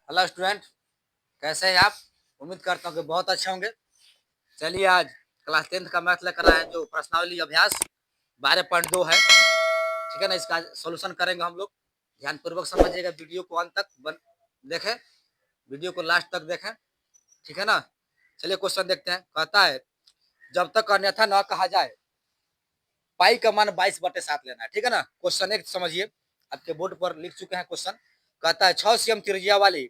Hello student, कैसे हैं आप? उम्मीद करता हूँ कि बहुत अच्छे होंगे। चलिए आज क्लास 10th का मैथ लेकर आए हैं जो प्रश्नावली अभ्यास 12.2 है। ठीक है ना, इसका सॉल्यूशन करेंगे हम लोग। ध्यानपूर्वक समझिएगा, वीडियो को अंत तक देखें, वीडियो को लास्ट तक देखें। ठीक है ना, चलिए क्वेश्चन देखते हैं। कहता है जब तक अन्यथा न कहा जाए पाई का मान 22/7 लेना है। ठीक है ना, क्वेश्चन एक समझिए, आपके बोर्ड पर लिख चुके हैं क्वेश्चन। कहता है 6 cm त्रिज्या वाली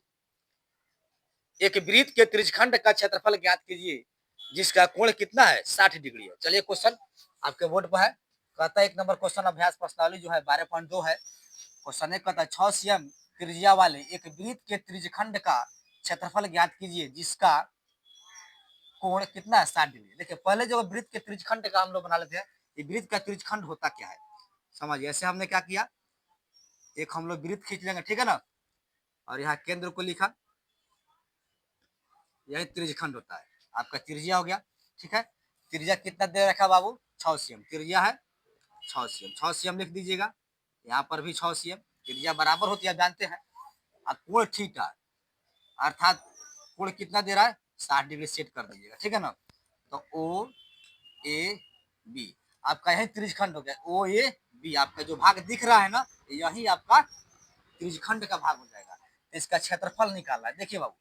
एक वृत्त के त्रिज्यखंड का क्षेत्रफल ज्ञात कीजिए जिसका कोण कितना है, 60 डिग्री है। चलिए क्वेश्चन आपके बोर्ड पर है। कहता है एक नंबर क्वेश्चन अभ्यास प्रश्नावली जो है 12.2 है। क्वेश्चन एक कहता है 6 cm त्रिज्या वाले एक वृत्त के त्रिज्यखंड का क्षेत्रफल ज्ञात कीजिए जिसका कोण कितना है, 60 डिग्री। देखिए पहले जो वृत्त के त्रिज्यखंड का हम लोग बना लेते हैं, ये वृत्त का त्रिज्यखंड होता क्या है समझिए। ऐसे हमने क्या किया, एक हम लोग वृत्त खींच लेंगे, ठीक है ना, और यहाँ केंद्र को लिखा, यही त्रिज्यखंड होता है। आपका त्रिज्या हो गया। ठीक है, त्रिज्या कितना दे रखा बाबू, 6 cm त्रिज्या है, 6 cm 6 cm लिख दीजिएगा। यहाँ पर भी 6 cm त्रिज्या बराबर होती है, जानते हैं। और कोण थीटा अर्थात कोण कितना दे रहा है, 60 डिग्री सेट कर दीजिएगा। ठीक है ना, तो ओ ए बी आपका यही त्रिज्यखंड हो गया। ओ ए बी आपका जो भाग दिख रहा है ना, यही आपका त्रिज्यखंड का भाग हो जाएगा। इसका क्षेत्रफल निकालना है। देखिए बाबू,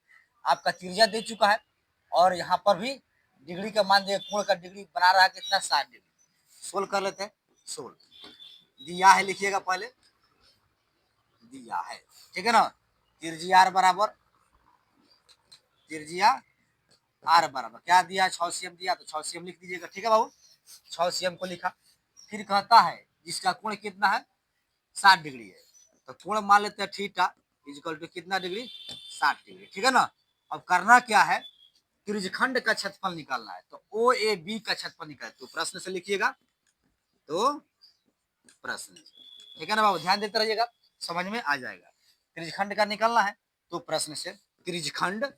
आपका त्रिज्या दे चुका है और यहाँ पर भी डिग्री का मान दिया, कोण का डिग्री बना रहा है कितना, 60 डिग्री। सोल्व कर लेते हैं। सोल्व दिया है, लिखिएगा पहले, दिया है। ठीक है ना, त्रिज्या आर बराबर, त्रिज्या आर बराबर क्या दिया, 6 cm दिया, तो 6 cm लिख दीजिएगा। ठीक है बाबू, 6 cm को लिखा। फिर कहता है जिसका कोण कितना है, 60 डिग्री है, तो कोण मान लेते हैं थीटा इक्वल टू कितना डिग्री, 60 डिग्री। ठीक है ना, अब करना क्या है, त्रिज्यखंड का क्षेत्रफल निकालना है। तो ओ ए बी का क्षेत्रफल निकाल, तो प्रश्न से लिखिएगा, तो प्रश्न। ठीक है ना बाबू, ध्यान देते रहिएगा, समझ में आ जाएगा। त्रिज्यखंड का निकालना है तो प्रश्न से त्रिज्यखंड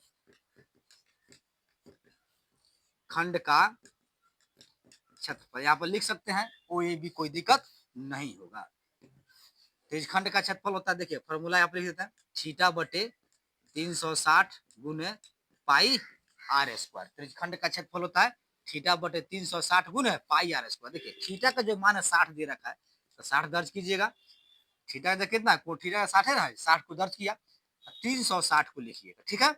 खंड का क्षेत्रफल यहाँ पर लिख सकते हैं, ओ ए बी, कोई दिक्कत नहीं होगा। त्रिज्यखंड का क्षेत्रफल होता है, देखिए फॉर्मूला यहाँ पर लिख देते हैं, थीटा बटे 360 गुने पाई आर स्क्वायर। त्रिज्यखंड का क्षेत्रफल होता है थीटा बटे 360 गुने पाई आर स्क्वायर। देखिए थीटा का जो मान है 60 दे रखा है, तो 60 दर्ज कीजिएगा। थीटा का कितना, थीटा का 60 है ना, 60 को दर्ज किया, 360 को लिखिएगा। ठीक है,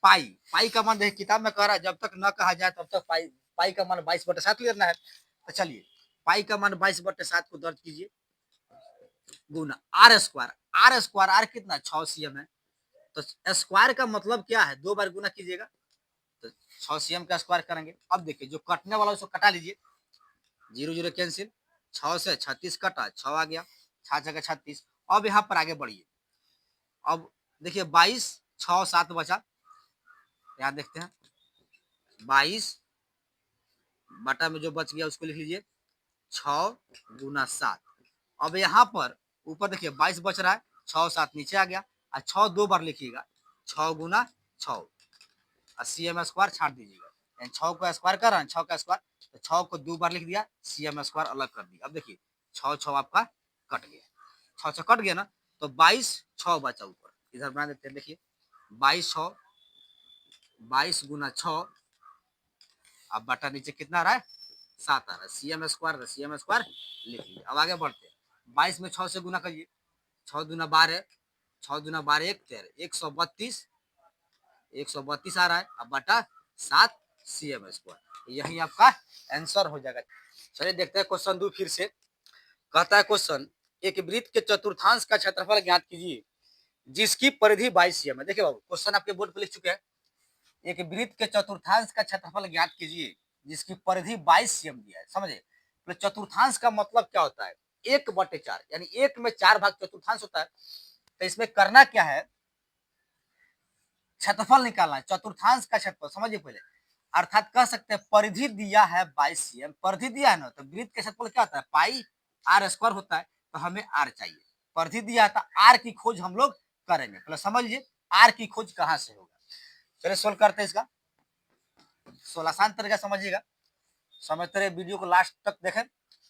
पाई, पाई का मान देखिए किताब में कह रहा है जब तक न कहा जाए तब तक पाई, पाई का मान 22/7 लेना है। तो चलिए पाई का मान 22/7 को दर्ज कीजिए, गुना r square. R square r कितना, 6 cm है, तो स्क्वायर का मतलब क्या है, 2 बार गुना कीजिएगा, तो 6 cm का स्क्वायर करेंगे। अब देखिए जो कटने वाला उसको कटा लीजिए, 0 0 कैंसिल, 6 से 36 कटा, 6 आ गया, 6 जगह 36। अब यहाँ पर आगे बढ़िए, अब देखिए 22, 6 7 बचा, यहाँ देखते हैं 22 बटा में जो बच गया उसको लिख लीजिए, 6 गुना 7। अब यहाँ पर ऊपर देखिए 22 बच रहा है, 6 7 नीचे आ गया, और 6 2 बार लिखिएगा, 6 गुना 6, और सी एम स्क्वायर छाट दीजिएगा। 6 को स्क्वायर कर रहे हैं, 6 का स्क्वायर, तो 6 को 2 बार लिख दिया, सी एम स्क्वायर अलग कर दिया। अब देखिए 6 6 आपका कट गया, 6 6 कट गया ना, तो 22 6 बचा ऊपर, इधर बना देते हैं। देखिए 22 6, 22 गुना 6, अब बटा नीचे कितना आ रहा है, 7 आ रहा है, c m square, c m square लिख लीजिए। अब आगे बढ़ते हैं, 22 में 6 से गुना करिए, 6 दूना 12, 6 दूना 12 1 13, 132, 132 आ रहा है, अब बटा 7 सी एम स्क्वायर, यही आपका आंसर हो जाएगा। चलिए देखते हैं क्वेश्चन 2 फिर से। कहता है क्वेश्चन, एक वृत्त के चतुर्थांश का क्षेत्रफल ज्ञात कीजिए जिसकी परिधि 22 cm है। देखिए बाबू क्वेश्चन आपके बोर्ड पर लिख चुके हैं, एक वृत्त के चतुर्थांश का क्षेत्रफल ज्ञात कीजिए जिसकी परिधि 22 cm दिया है। समझे, तो चतुर्थांश का मतलब क्या होता है, 1/4, यानी 1 में 4 भाग चतुर्थांश होता है। तो इसमें करना क्या है, क्षेत्रफल निकालना है, चतुर्थांश का क्षेत्रफल। समझिए पहले, अर्थात कह सकते हैं परिधि दिया है 22 cm, परिधि दिया है ना, तो वृत्त का क्षेत्रफल क्या होता है, पाई आर स्क्वायर होता है, तो हमें आर चाहिए। परिधि दिया है तो आर की खोज हम लोग करेंगे। पहले समझिए आर की खोज कहां से होगा। चलिए सोल्व करते हैं इसका, सोलह आसान तरीका समझिएगा, समझते रहे, वीडियो को लास्ट तक देखें।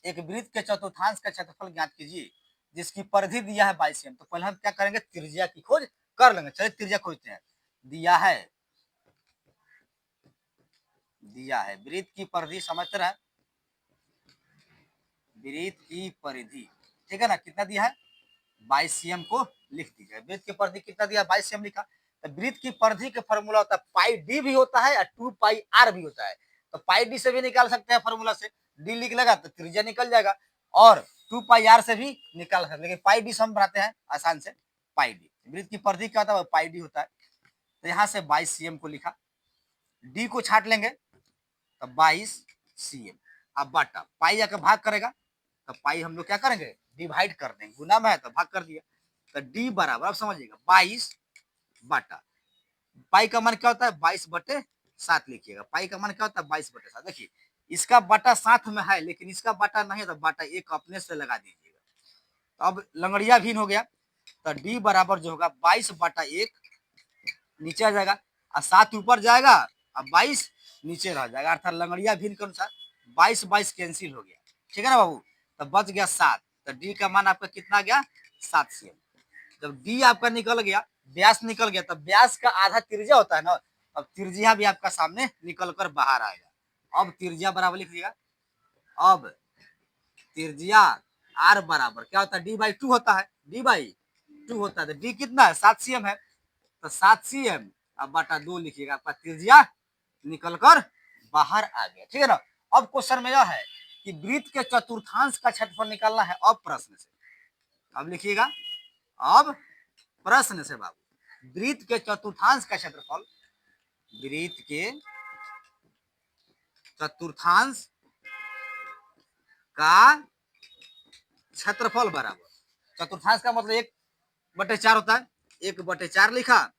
एक वृत्त के चतुर्थांश का क्षेत्रफल ज्ञात कीजिए जिसकी परिधि दिया है 22 cm, तो पहले हम क्या करेंगे, त्रिज्या की खोज कर लेंगे। चलिए त्रिज्या खोजते हैं। दिया है वृत्त की परिधि, समझते रहे, वृत्त की परिधि, ठीक है ना, कितना दिया है 22 cm को लिख दीजिए। वृत्त की परिधि कितना दिया 22 cm लिखा। तो वृत्त की परिधि का फॉर्मूला होता है पाई डी भी होता है और 2 पाई आर भी होता है। तो पाई डी से भी निकाल सकते हैं फॉर्मूला से, डी लिख लेगा तो त्रिज्या निकल जाएगा, और 2 पाई आर से भी निकाल सकते हैं, लेकिन पाई डी से हम बनाते हैं आसान से पाई डी। वृत्त की परिधि क्या होता है पाई डी होता है। तो यहाँ से 22 cm को लिखा, डी को छाट लेंगे तो 22 cm। अब बाटा पाई आकर भाग करेगा तो पाई हम लोग क्या करेंगे डिवाइड कर देंगे, गुना में है तो भाग कर दिया। तो डी बराबर, अब समझिएगा 22 बाटा, पाई का मान क्या होता है 22/7 लिखिएगा। पाई का मान क्या होता है 22/7। देखिए इसका बाटा साथ में है लेकिन इसका बाटा नहीं है, तो बाटा एक अपने से लगा दीजिएगा। तो अब लंगड़िया भिन्न हो गया, तो डी बराबर जो होगा 22/1 नीचे आ जाएगा और 7 ऊपर जाएगा और 22 नीचे रह जाएगा, अर्थात लंगड़िया भिन्न के अनुसार 22 कैंसिल हो गया, ठीक है ना बाबू। तो बच गया 7, तो डी का मान आपका कितना गया 7 cm। जब डी आपका निकल गया, व्यास निकल गया, तब व्यास का आधा त्रिज्या होता है ना, अब त्रिज्या भी आपका सामने निकल कर बाहर आएगा। अब त्रिज्या बराबर लिख दिएगा, अब त्रिज्या आर बराबर क्या होता है D/2 होता है, D/2 होता है। तो डी कितना है 7 cm है, तो 7 cm अब बटा 2 लिखिएगा, आपका त्रिज्या निकल कर बाहर आ गया, ठीक है ना। अब क्वेश्चन में यह है कि वृत्त के चतुर्थांश का क्षेत्रफल निकालना है। अब प्रश्न से, अब लिखिएगा, अब प्रश्न से बाबू, वृत्त के चतुर्थांश का क्षेत्रफल, वृत्त के चतुर्थांश का क्षेत्रफल बराबर, चतुर्थांश का मतलब 1/4 होता है, 1/4 लिखा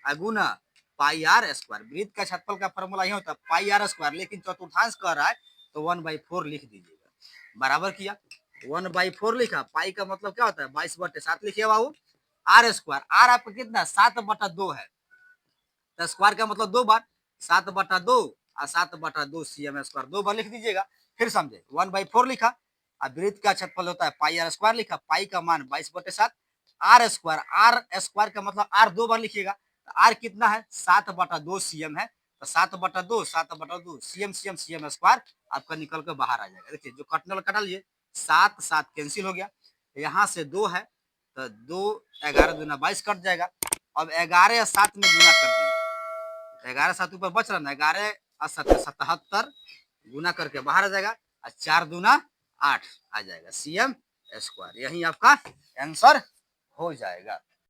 गुना पाई आर स्क्वायर। वृत्त का क्षेत्रफल का फॉर्मूला यही होता है पाई आर स्क्वायर, लेकिन चतुर्थांश कह रहा है तो 1/4 लिख दीजिएगा। बराबर किया 1/4 लिखा, पाई का मतलब क्या होता है 22/7 लिखिए बाबू, आर स्क्वायर, आर आपका कितना 7/2 है, तो स्क्वायर का मतलब 2 बार, 7/2 और 7/2 cm स्क्वायर 2 बार लिख दीजिएगा। फिर समझे 1/4 लिखा, अब वृत्त का क्षेत्रफल होता है पाई आर स्क्वायर लिखा, पाई का मान 22/7, आर स्क्वायर का मतलब आर 2 बार लिखिएगा, तो आर कितना है 7/2 cm है, तो 7/2 cm स्क्वायर आपका निकल कर बाहर आ जाएगा। देखिए जो कटने वाला कटा लिए, 7 कैंसिल हो गया, यहाँ से 2 है तो 2 11 दूना 22 कट जाएगा। अब 11 या 7 में गुना कर देंगे, 11 7 ऊपर बच रहा ना, 11 और 77 गुना करके बाहर आ जाएगा, और 4 दूना 8 आ जाएगा cm स्क्वायर। यही आपका आंसर हो जाएगा।